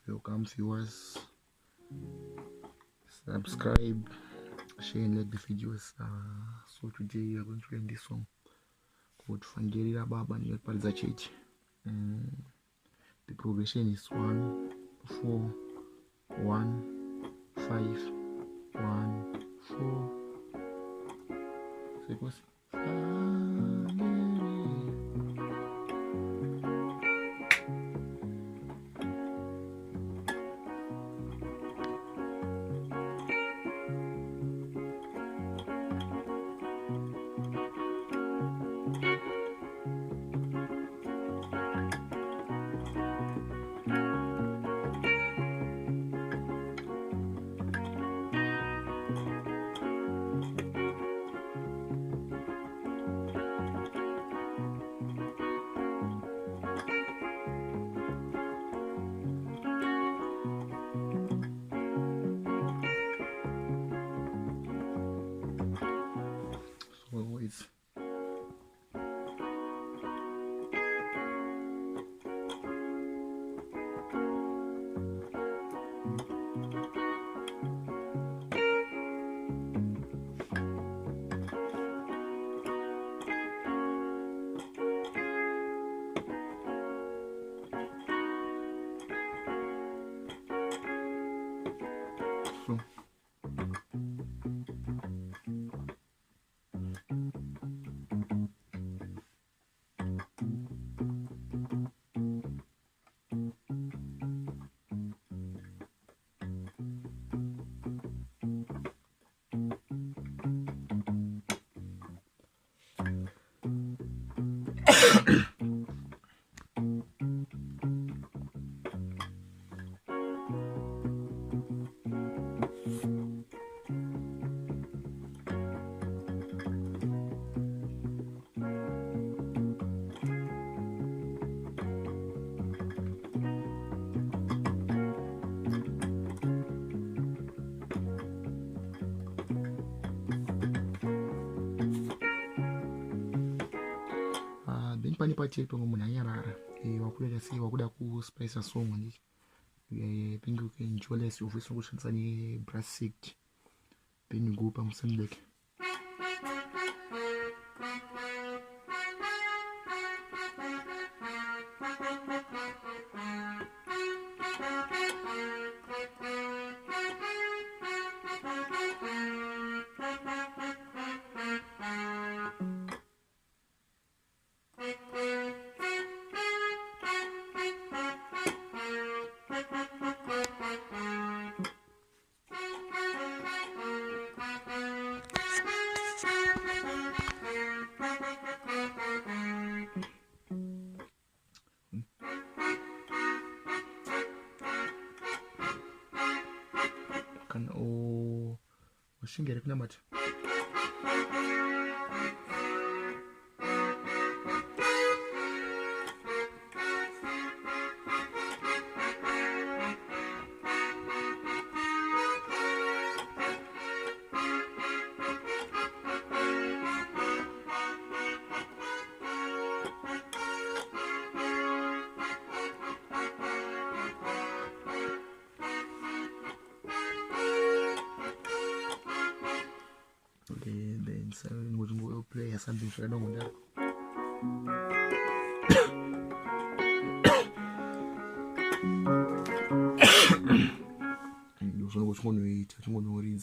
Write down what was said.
Welcome viewers, subscribe, share and like the videos. So today we are going to learn this song called Fangerira Baba and Paliza Church. The progression is 1 4 1 5 1 4. So it goes always. So then pani pati yetu munhu anyarara wakuda sei wakuda kuspice song ndicho I think you can enjoy less of this kushandisa ne brass set then you go pamusani like kan ushingere kuna mati then so we'll play something for long that you know what's going to eat, what's going to read.